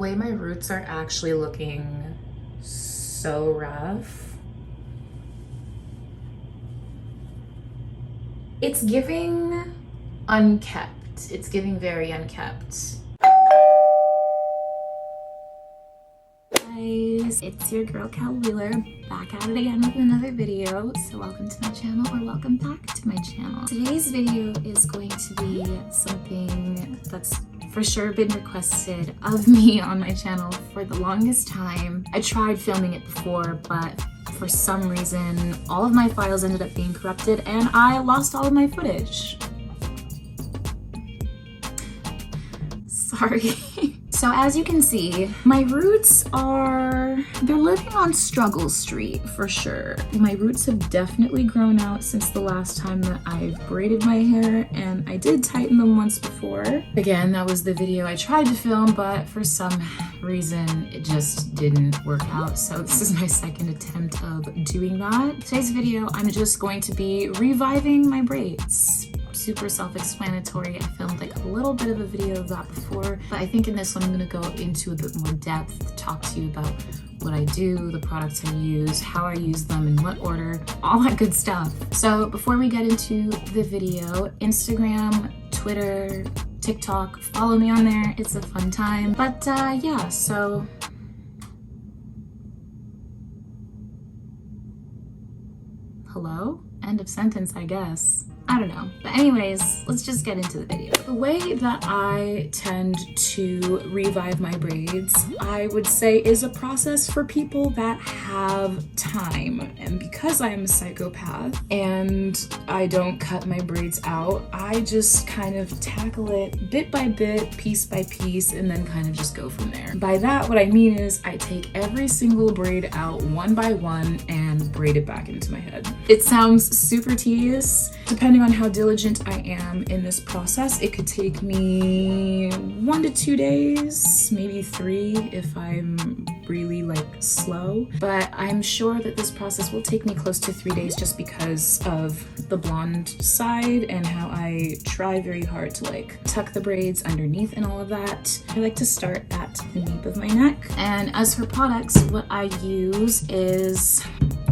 way my roots are actually looking so rough. It's giving unkept. It's giving very unkept. Guys, it's your girl Kel Wihler, back at it again with another video. So welcome to my channel, or welcome back to my channel. Today's video is going to be something that's for sure been requested of me on my channel for the longest time. I tried filming it before, but for some reason all of my files ended up being corrupted and I lost all of my footage. Sorry. So as you can see, my roots they're living on struggle street for sure. My roots have definitely grown out since the last time that I've braided my hair, and I did tighten them once before. Again, that was the video I tried to film, but for some reason it just didn't work out. So this is my second attempt of doing that. Today's video, I'm just going to be reviving my braids. Super self-explanatory. I filmed like a little bit of a video of that before, but I think in this one I'm going to go into a bit more depth, talk to you about what I do, the products I use, how I use them, in what order, all that good stuff. So before we get into the video, Instagram, Twitter, TikTok, follow me on there. It's a fun time. But yeah, so hello? End of sentence, I guess. I don't know. But anyways, let's just get into the video. The way that I tend to revive my braids, I would say, is a process for people that have time. And because I am a psychopath and I don't cut my braids out, I just kind of tackle it bit by bit, piece by piece, and then kind of just go from there. By that, what I mean is I take every single braid out one by one and braid it back into my head. It sounds super tedious. Depending on how diligent I am in this process, it could take me 1 to 2 days, maybe 3 if I'm really like slow. But I'm sure that this process will take me close to 3 days just because of the blonde side and how I try very hard to like tuck the braids underneath and all of that. I like to start at the nape of my neck. And as for products, what I use is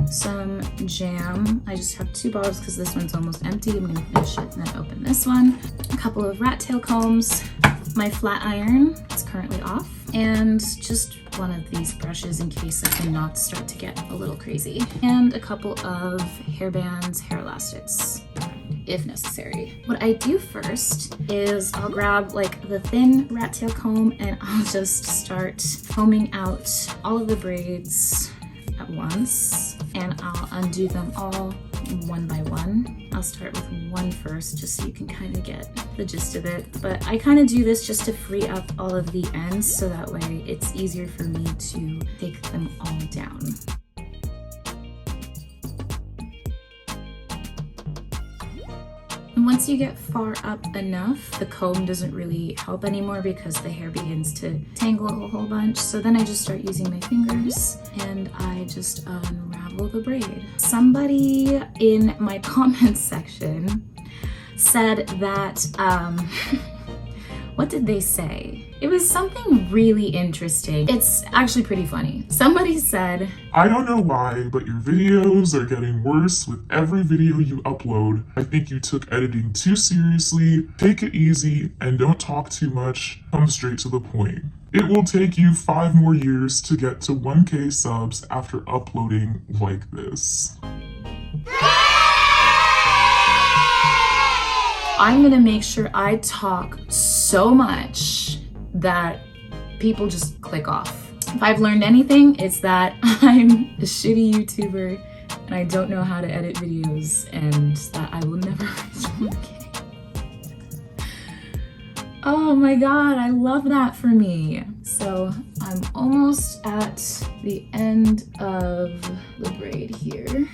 some jam. I just have 2 bottles because this one's almost empty. I'm gonna finish it and then open this one. A couple of Rattail combs, my flat iron, it's currently off, and just one of these brushes in case like the knots start to get a little crazy, and a couple of hair bands, hair elastics, if necessary. What I do first is I'll grab like the thin Rattail comb and I'll just start combing out all of the braids at once, and I'll undo them all one by one. I'll start with one first just so you can kind of get the gist of it, but I kind of do this just to free up all of the ends so that way it's easier for me to take them all down. And once you get far up enough, the comb doesn't really help anymore because the hair begins to tangle a whole bunch. So then I just start using my fingers and I just unravel the braid. Somebody in my comments section said that, what did they say? It was something really interesting. It's actually pretty funny. Somebody said, I don't know why, but your videos are getting worse with every video you upload. I think you took editing too seriously. Take it easy and don't talk too much. Come straight to the point. It will take you 5 more years to get to 1K subs after uploading like this. I'm gonna make sure I talk so much that people just click off. If I've learned anything, it's that I'm a shitty YouTuber and I don't know how to edit videos, and that I will never reach 1K. Oh my god, I love that for me. So I'm almost at the end of the braid here.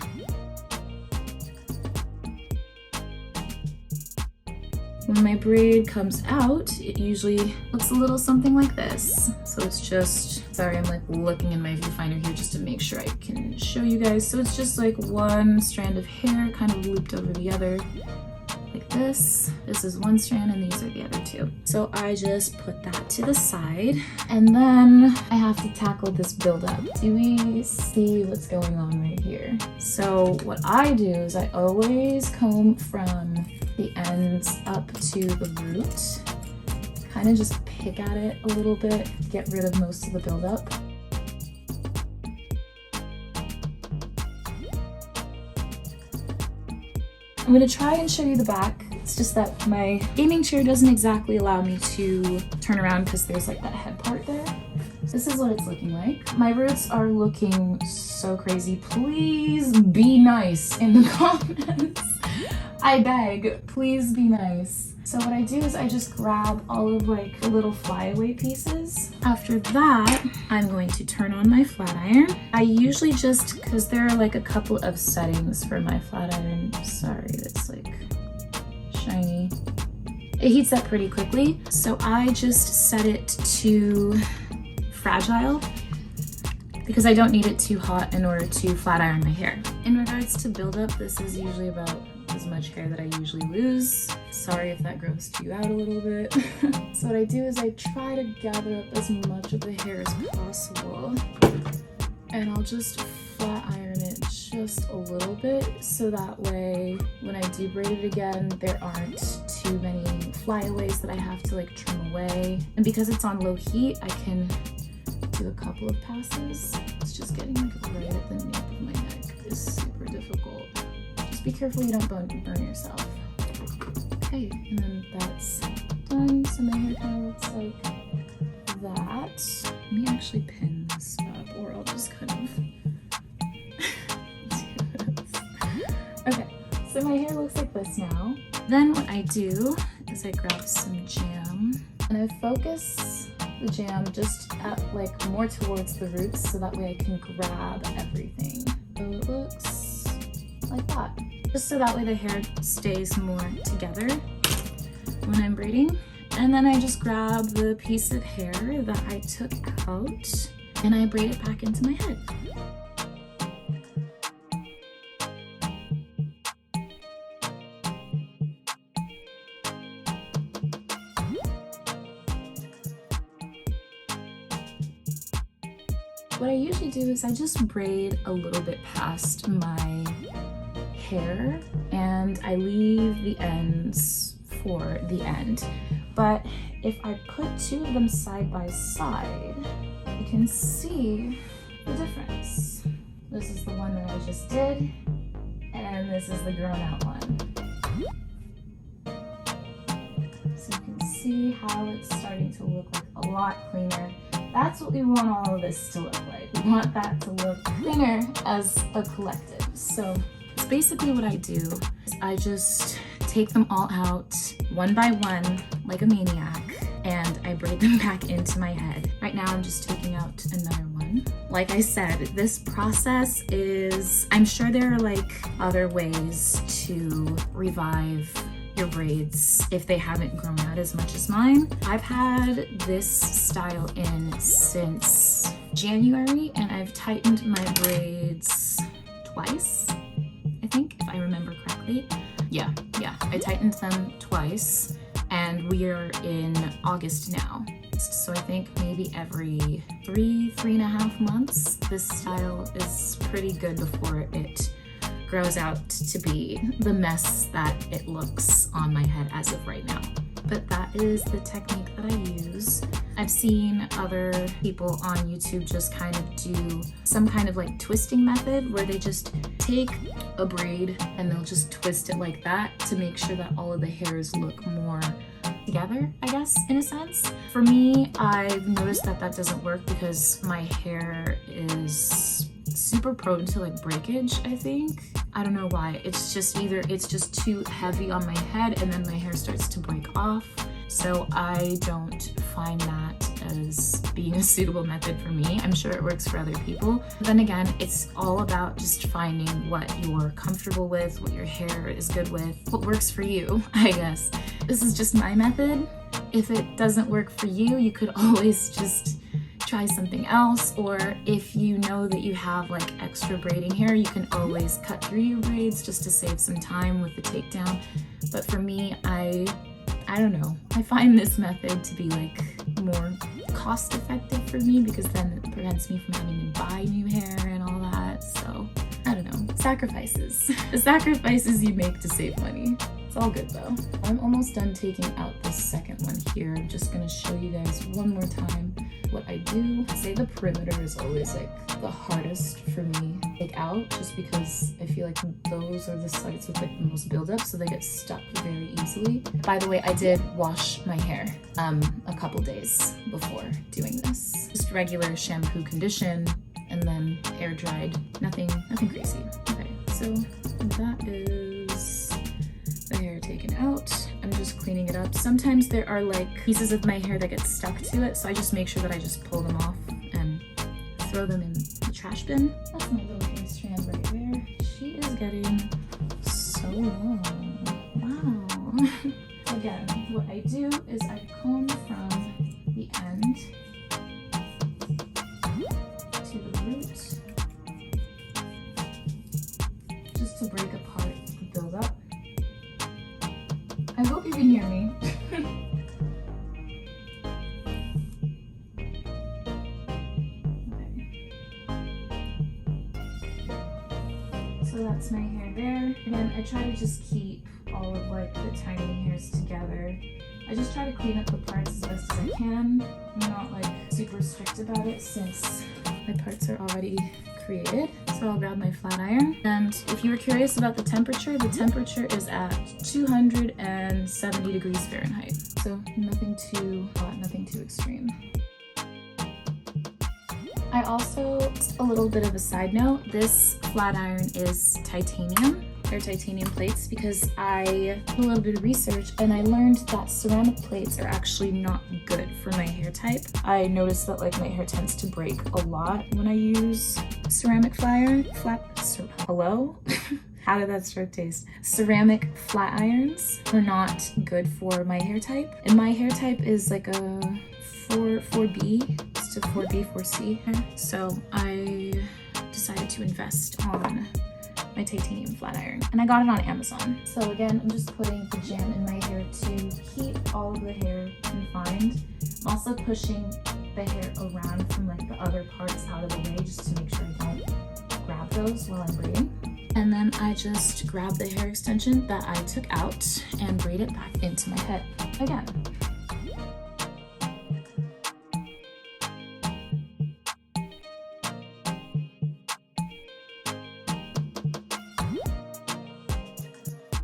When my braid comes out, it usually looks a little something like this. So it's just, sorry, I'm like looking in my viewfinder here just to make sure I can show you guys. So it's just like one strand of hair kind of looped over the other, like this. This is one strand and these are the other two. So I just put that to the side, and then I have to tackle this buildup. Do we see what's going on right here? So what I do is I always comb from the ends up to the root, kind of just pick at it a little bit, get rid of most of the buildup. I'm gonna try and show you the back. It's just that my gaming chair doesn't exactly allow me to turn around because there's like that head part there. This is what it's looking like. My roots are looking so crazy. Please be nice in the comments. I beg, please be nice. So what I do is I just grab all of like the little flyaway pieces. After that, I'm going to turn on my flat iron. I usually just, because there are like a couple of settings for my flat iron. Sorry, that's like shiny. It heats up pretty quickly. So I just set it to fragile because I don't need it too hot in order to flat iron my hair. In regards to buildup, this is usually about as much hair that I usually lose. Sorry if that grossed you out a little bit. So what I do is I try to gather up as much of the hair as possible, and I'll just flat iron it just a little bit so that way when I do braid it again, there aren't too many flyaways that I have to like trim away. And because it's on low heat, I can do a couple of passes. It's just getting like right at the nape of my neck is super difficult. Be careful you don't burn yourself. Okay, and then that's done. So my hair kind of looks like that. Let me actually pin this up, or I'll just kind of do this. Okay, so my hair looks like this now. Then what I do is I grab some jam and I focus the jam just at like more towards the roots so that way I can grab everything. So it looks like that. Just so that way the hair stays more together when I'm braiding. And then I just grab the piece of hair that I took out and I braid it back into my head. What I usually do is I just braid a little bit past my hair and I leave the ends for the end. But if I put two of them side by side, you can see the difference. This is the one that I just did, and this is the grown out one. So you can see how it's starting to look like a lot cleaner. That's what we want all of this to look like. We want that to look cleaner as a collective. So basically what I do is I just take them all out one by one like a maniac and I braid them back into my head. Right now I'm just taking out another one. Like I said, this process is, I'm sure there are like other ways to revive your braids if they haven't grown out as much as mine. I've had this style in since January and I've tightened my braids twice. I think, if I remember correctly. Yeah, I tightened them twice and we are in August now. So I think maybe every 3.5 months, this style is pretty good before it grows out to be the mess that it looks on my head as of right now. But that is the technique that I use. I've seen other people on YouTube just kind of do some kind of like twisting method where they just take a braid and they'll just twist it like that to make sure that all of the hairs look more together, I guess, in a sense. For me, I've noticed that that doesn't work because my hair is super prone to like breakage, I think. I don't know why. It's just either it's just too heavy on my head and then my hair starts to break off. So I don't find that as being a suitable method for me. I'm sure it works for other people. But then again, it's all about just finding what you're comfortable with, what your hair is good with, what works for you, I guess. This is just my method. If it doesn't work for you, you could always just try something else, or if you know that you have like extra braiding hair, you can always cut through your braids just to save some time with the takedown. But for me, I don't know. I find this method to be like more cost effective for me because then it prevents me from having to buy new hair and all that. So I don't know. Sacrifices. The sacrifices you make to save money. It's all good though. I'm almost done taking out this second one here. I'm just gonna show you guys one more time what I do. I say the perimeter is always like the hardest for me to take out just because I feel like those are the sites with like the most buildup, so they get stuck very easily. By the way, I did wash my hair a couple days before doing this. Just regular shampoo, condition, and then air dried. Nothing crazy. Okay, so that is the hair taken out. I'm just cleaning it up. Sometimes there are like pieces of my hair that get stuck to it, so I just make sure that I just pull them off and throw them in the trash bin. That's my little hair strand right there. She is getting so long. Wow. Again, what I do is I comb from the end to the root just to break apart the buildup. I hope you can hear me. So that's my hair there. Again, I try to just keep all of like the tiny hairs together. I just try to clean up the parts as best as I can. I'm not like super strict about it since my parts are already created. So I'll grab my flat iron. And if you were curious about the temperature is at 270 degrees Fahrenheit. So nothing too hot, nothing too extreme. I also, just a little bit of a side note, this flat iron is titanium. They're titanium plates because I did a little bit of research and I learned that ceramic plates are actually not good for my hair type. I noticed that like my hair tends to break a lot when I use ceramic hello? How did that start taste? Ceramic flat irons are not good for my hair type. And my hair type is like a 4B, just a 4B, 4C hair. So I decided to invest on my titanium flat iron, and I got it on Amazon. So again, I'm just putting the jam in my hair to keep all of the hair confined. I'm also pushing the hair around from like the other parts out of the way just to make sure I don't grab those while I'm braiding. And then I just grab the hair extension that I took out and braid it back into my head again.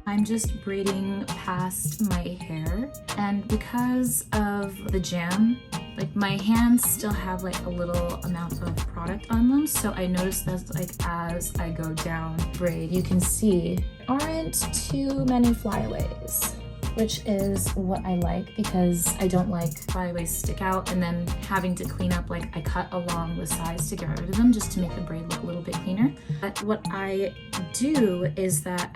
I'm just braiding past my hair, and because of the jam, like my hands still have like a little amount of product on them, so I noticed that like as I go down braid, you can see there aren't too many flyaways, which is what I like because I don't like flyaways stick out and then having to clean up. Like I cut along the sides to get rid of them just to make the braid look a little bit cleaner. But what I do is that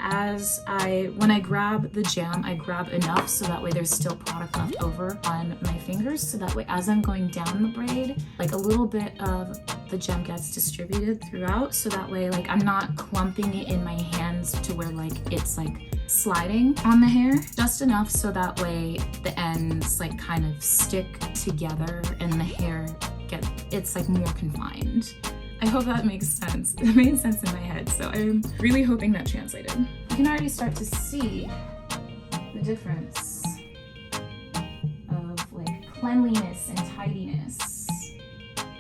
when I grab the jam, I grab enough so that way there's still product left over on my fingers, so that way as I'm going down the braid, like a little bit of the gem gets distributed throughout, so that way like I'm not clumping it in my hands to where like it's like sliding on the hair, just enough so that way the ends like kind of stick together and the hair it's like more confined. I hope that makes sense. It made sense in my head, so I'm really hoping that translated. You can already start to see the difference of like cleanliness and tidiness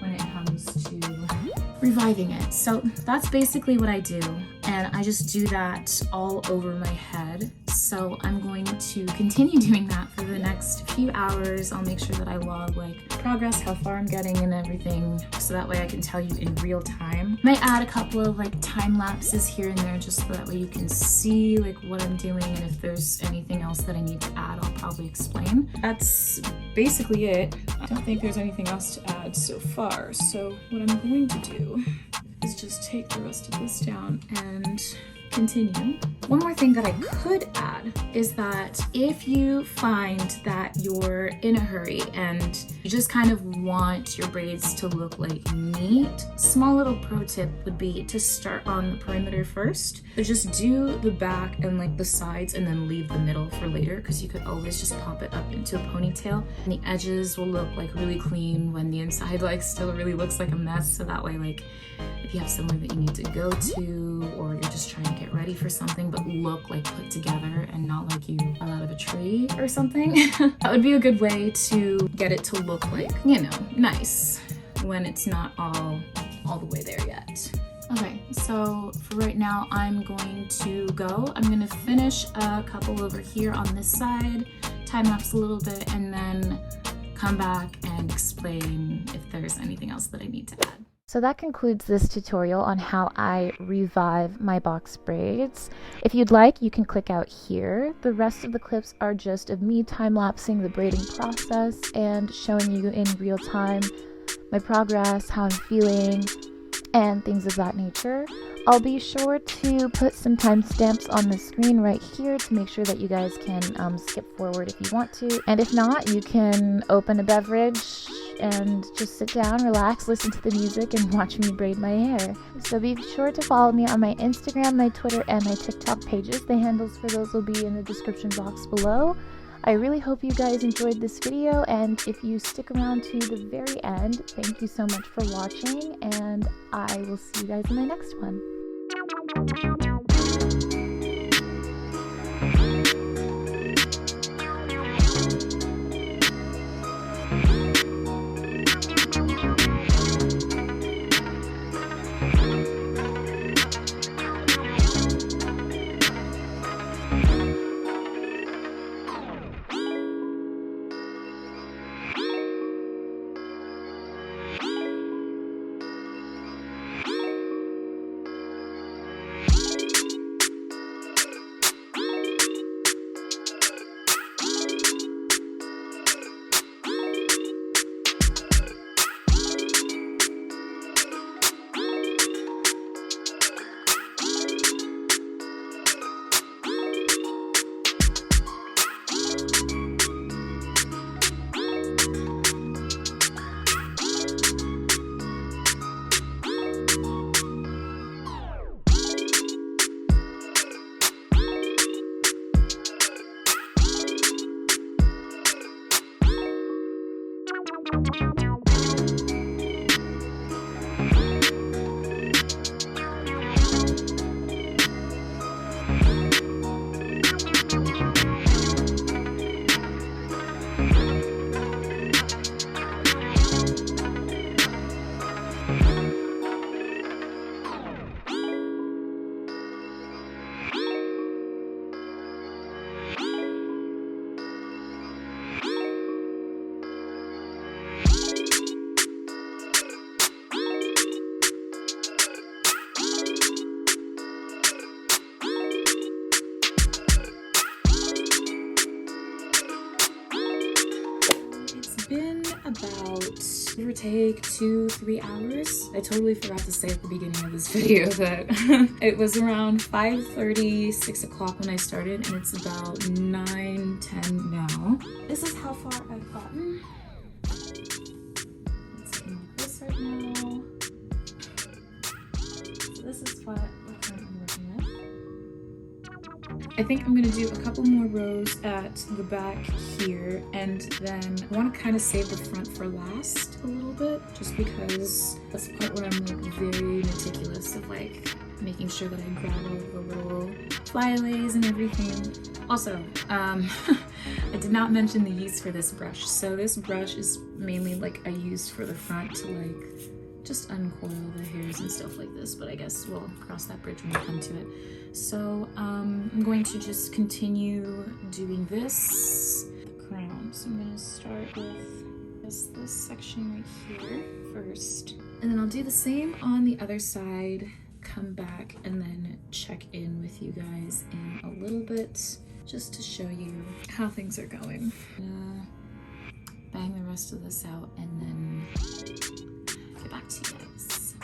when it comes to reviving it. So that's basically what I do, and I just do that all over my head. So I'm going to continue doing that for the next few hours. I'll make sure that I log like progress, how far I'm getting and everything, so that way I can tell you in real time. Might add a couple of like time lapses here and there just so that way you can see like what I'm doing, and if there's anything else that I need to add, I'll probably explain. That's basically it. I don't think there's anything else to add so far. So what I'm going to do is just take the rest of this down and continue. One more thing that I could add is that if you find that you're in a hurry and you just kind of want your braids to look like neat, small little pro tip would be to start on the perimeter first. So just do the back and like the sides and then leave the middle for later, because you could always just pop it up into a ponytail and the edges will look like really clean when the inside like still really looks like a mess. So that way, like if you have somewhere that you need to go to, or you're just trying to get ready for something but look like put together and not like you fell out of a tree or something, that would be a good way to get it to look like, you know, nice when it's not all the way there yet. Okay, so for right now, I'm going to go. I'm gonna finish a couple over here on this side, time lapse a little bit, and then come back and explain if there's anything else that I need to add. So that concludes this tutorial on how I revive my box braids. If you'd like, you can click out here. The rest of the clips are just of me time-lapsing the braiding process and showing you in real time my progress, how I'm feeling, and things of that nature. I'll be sure to put some timestamps on the screen right here to make sure that you guys can skip forward if you want to. And if not, you can open a beverage and just sit down, relax, listen to the music, and watch me braid my hair. So be sure to follow me on my Instagram, my Twitter, and my TikTok pages. The handles for those will be in the description box below. I really hope you guys enjoyed this video, and if you stick around to the very end, thank you so much for watching, and I will see you guys in my next one. Been about, give or take, 2-3 hours. I totally forgot to say at the beginning of this video that it was around 5:30, 6 o'clock when I started, and it's about 9:10 now. This is how far I've gotten. It's looking like this right now. So this is what we're currently working with. I think I'm gonna do a couple more rows at the back here, and then I want to kind of save the front for last a little bit, just because that's the part where I'm like very meticulous of like making sure that I grab all of the little flyaways and everything. Also, I did not mention the use for this brush. So this brush is mainly like I used for the front to like just uncoil the hairs and stuff like this, but I guess we'll cross that bridge when we come to it. So I'm going to just continue doing this, the crown. So I'm gonna start with this section right here first, and then I'll do the same on the other side, come back, and then check in with you guys in a little bit, just to show you how things are going. Bang the rest of this out, and then get back to you guys.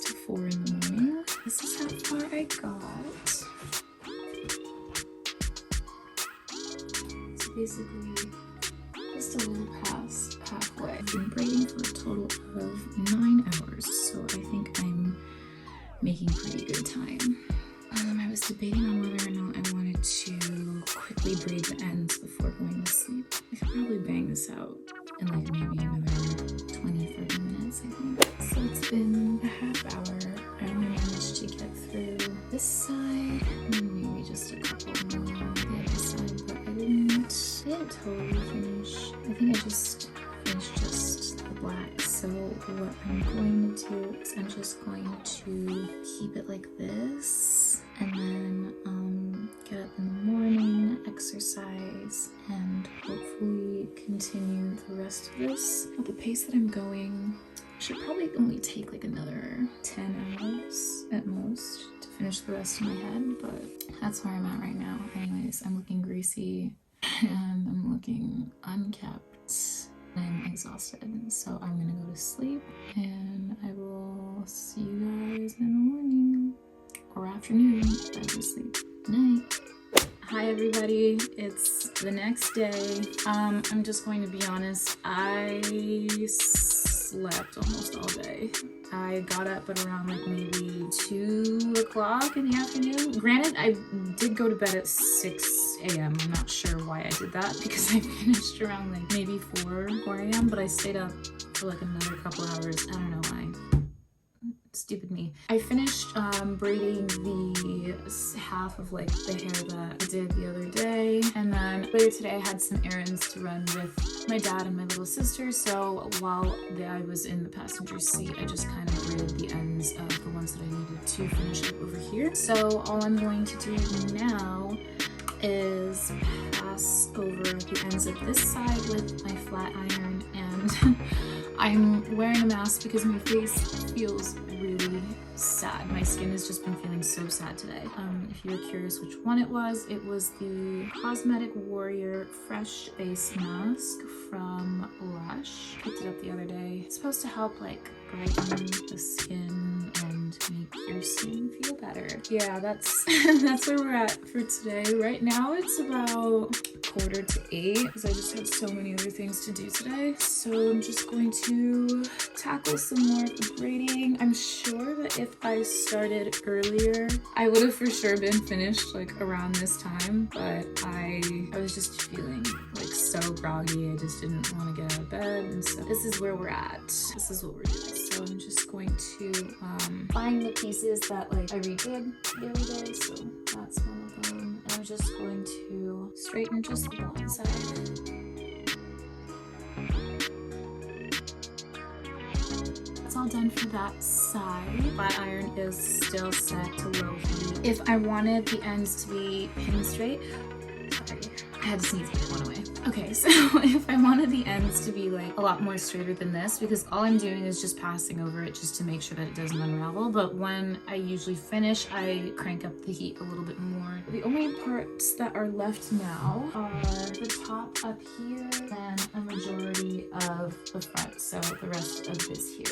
To 4 in the morning. This is how far I got. So basically, just a little past halfway. I've been braiding for a total of 9 hours, so I think I'm making pretty good time. I was debating on whether or not I wanted to quickly braid the ends before going to sleep. I could probably bang this out in like maybe another 20-30 minutes, I think. So it's been a half hour. I only managed to get through this side and maybe just a couple more on the other side, but I didn't totally finish. I think I just finished just the black. So what I'm going to do is I'm just going to keep it like this and then get up in the morning, exercise, and hopefully continue the rest of this. At the pace that I'm going, should probably only take like another 10 hours at most to finish the rest of my head, but that's where I'm at right now. Anyways, I'm looking greasy and I'm looking unkept. I'm exhausted, so I'm gonna go to sleep and I will see you guys in the morning or afternoon if I go to sleep. Good night. Hi everybody, it's the next day. I'm just going to be honest, I slept almost all day. I got up at around like maybe 2 o'clock in the afternoon. Granted, I did go to bed at 6 a.m. I'm not sure why I did that because I finished around like maybe 4 a.m. but I stayed up for like another couple hours. I don't know why. Stupid me. I finished braiding the half of like the hair that I did the other day, and then later today I had some errands to run with my dad and my little sister, so while I was in the passenger seat I just kind of braided the ends of the ones that I needed to finish up over here. So all I'm going to do now is pass over the ends of this side with my flat iron, and I'm wearing a mask because my face feels really sad. My skin has just been feeling so sad today. If you were curious which one it was the Cosmetic Warrior Fresh Face Mask from Lush. Picked it up the other day. It's supposed to help like brighten the skin and make your skin feel better. Yeah, that's that's where we're at for today. Right now it's about 7:45 because I just had so many other things to do today. So I'm just going to tackle some more of the braiding. I'm sure that if I started earlier, I would have for sure been finished like around this time, but I was just feeling like so groggy. I just didn't want to get out of bed, and so this is where we're at. This is what we're doing. So I'm just going to find the pieces that like I redid the other day. So that's one of them. And I'm just going to straighten just the bottom side. All done for that side. Flat iron is still set to low heat. If I wanted the ends to be pin straight, sorry, I had to sneeze but it went away. Okay, so if I wanted the ends to be like a lot more straighter than this, because all I'm doing is just passing over it just to make sure that it doesn't unravel, but when I usually finish, I crank up the heat a little bit more. The only parts that are left now are the top up here and a majority of the front, so the rest of this here.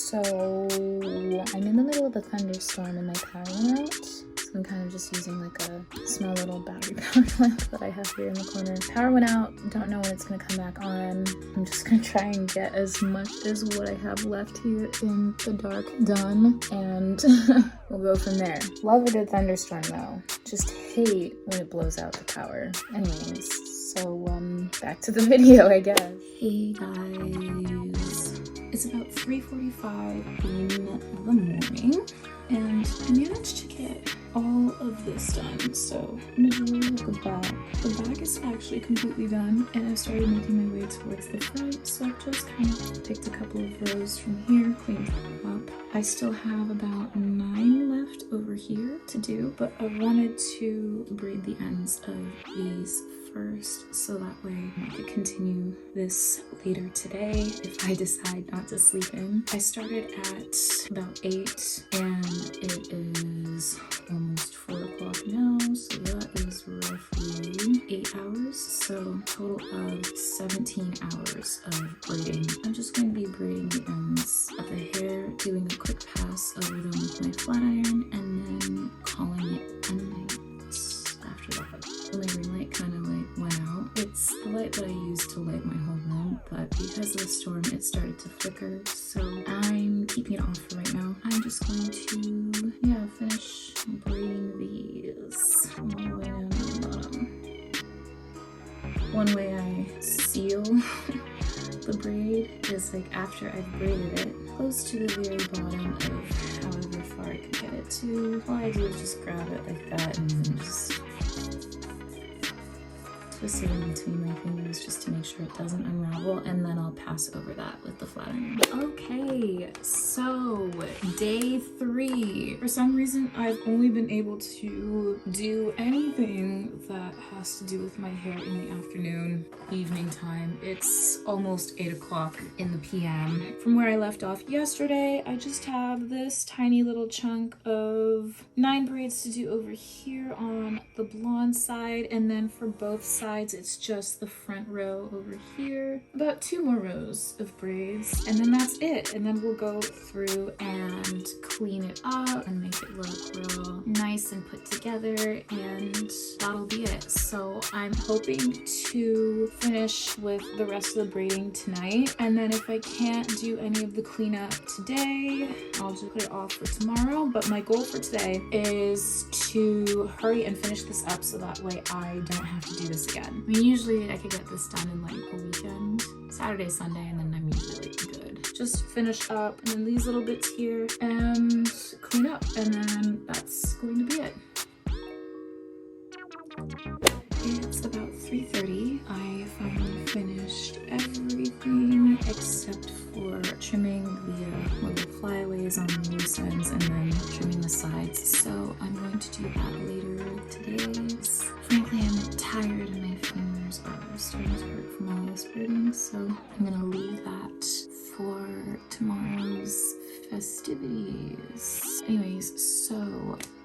So I'm in the middle of a thunderstorm and my power went out. So I'm kind of just using like a small little battery powered lamp that I have here in the corner. Power went out, don't know when it's gonna come back on. I'm just gonna try and get as much as what I have left here in the dark done, and we'll go from there. Love a good thunderstorm though. Just hate when it blows out the power. Anyways, so back to the video, I guess. Hey guys. It's about 3:45 in the morning, and I managed to get all of this done. So I'm gonna do the back. The back is actually completely done, and I started making my way towards the front. So I've just kind of picked a couple of rows from here, cleaned them up. I still have about 9 left over here to do, but I wanted to braid the ends of these first, so that way I could continue this later today if I decide not to sleep in. I started at about 8 and it is almost 4 o'clock now, so that is roughly 8 hours, so total of 17 hours of braiding. I'm just going to be braiding the ends of the hair, doing a quick pass over them with my flat iron, and then calling it a night after that. My ring light kind of like went out. It's the light that I used to light my whole room, but because of the storm it started to flicker, so I'm keeping it off for right now. I'm just going to finish braiding these all the way down to the bottom. One way I seal the braid is like after I've braided it close to the very bottom of however far I can get it to. All I do is just grab it like that and then just twist it in between my fingers just to make sure it doesn't unravel, and then I'll pass over that with the flat iron. Okay, so day 3. For some reason, I've only been able to do anything that has to do with my hair in the afternoon, evening time. It's almost 8 o'clock in the PM. From where I left off yesterday, I just have this tiny little chunk of 9 braids to do over here on the blonde side, and then for both sides it's just the front row over here, about 2 more rows of braids, and then that's it. And then we'll go through and clean it up and make it look real nice and put together, and that'll be it. So I'm hoping to finish with the rest of the braiding tonight, and then if I can't do any of the cleanup today, I'll just put it off for tomorrow. But my goal for today is to hurry and finish this up so that way I don't have to do this again. I mean, usually I could get this done in like a weekend, Saturday, Sunday, and then I'm usually like good. Just finish up and then these little bits here and clean up, and then that's going to be it. It's about 3:30. I finally finished everything except for trimming the little flyaways on the loose ends and then trimming the sides. So I'm going to do that later today. Frankly, I'm tired and my fingers are starting to hurt from all this braiding, so I'm gonna leave that for tomorrow's festivities. Anyways, so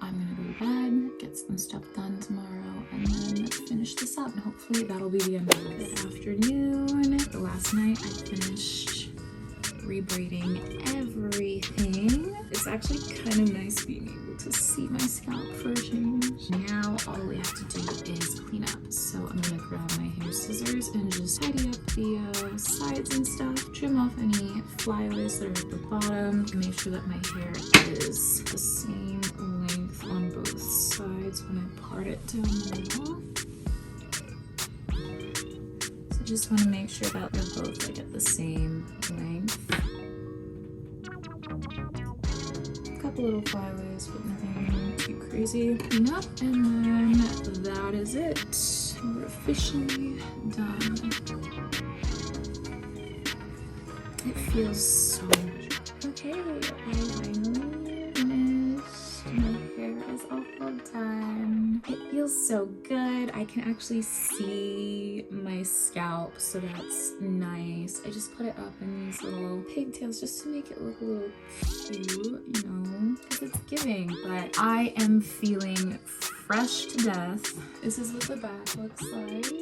I'm gonna go to bed, get some stuff done tomorrow, and then finish this up, and hopefully that'll be the end of it. Good afternoon. The last night I finished rebraiding everything. It's actually kind of nice being able to see my scalp for a change. Now all we have to do is clean up. So I'm gonna grab my hair scissors and just tidy up the sides and stuff, trim off any flyaways that are at the bottom, make sure that my hair is the same length on both sides when I part it down the middle. So just want to make sure that they're both like at the same length. A couple little flyaways, but nothing too crazy. Clean up, and then that is it. We're officially done. It feels so much better. Okay, I finally finished. My hair is all done. It feels so good. I can actually see my scalp, so that's nice. I just put it up in these little pigtails just to make it look a little cute, you know, because it's giving. But I am feeling fresh to death. This is what the back looks like.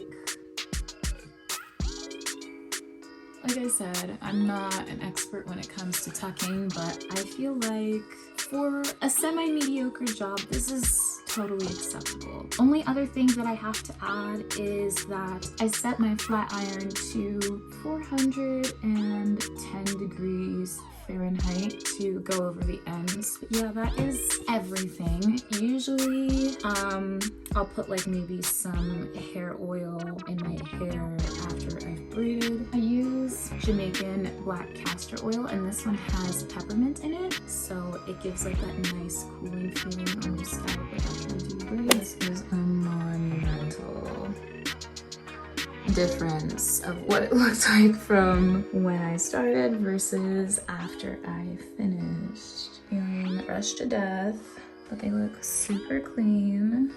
Like I said, I'm not an expert when it comes to tucking, but I feel like for a semi-mediocre job, this is totally acceptable. Only other thing that I have to add is that I set my flat iron to 410 degrees Fahrenheit to go over the ends. But yeah, that is everything. Usually, I'll put like maybe some hair oil in my hair after I've braided. I use Jamaican black castor oil, and this one has peppermint in it, so it gives like that nice cooling feeling on your scalp like after you do braids. This is a monumental difference of what it looks like from when I started versus after I finished. Feeling rushed to death, but they look super clean.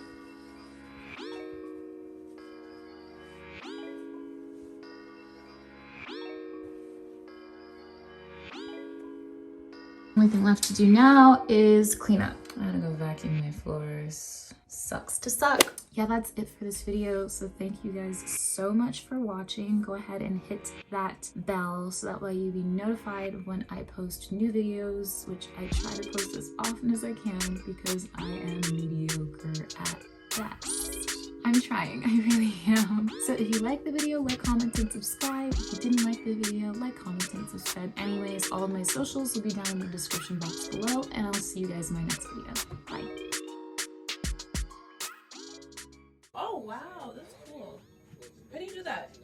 Only thing left to do now is clean up. I'm gonna go vacuum my floors. Sucks to suck. Yeah, that's it for this video. So thank you guys so much for watching. Go ahead and hit that bell so that way you'll be notified when I post new videos, which I try to post as often as I can because I am mediocre at best. I'm trying, I really am. So if you like the video, like, comment, and subscribe. If you didn't like the video, like, comment, and subscribe. Anyways, all of my socials will be down in the description box below, and I'll see you guys in my next video. Bye. Oh wow, that's cool. How do you do that?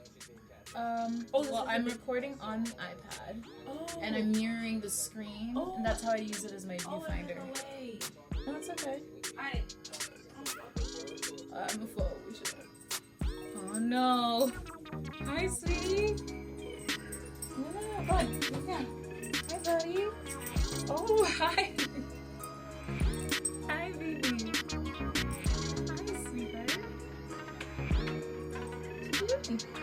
Well, I'm recording on the iPad, and I'm mirroring the screen, and that's how I use it as my viewfinder. No way. No, it's okay. I'm a fool. We should. Oh no. Hi, sweetie. No, come on. Yeah. Hi, buddy. Oh, hi. Hi, baby. Hi, sweetheart. What are you doing?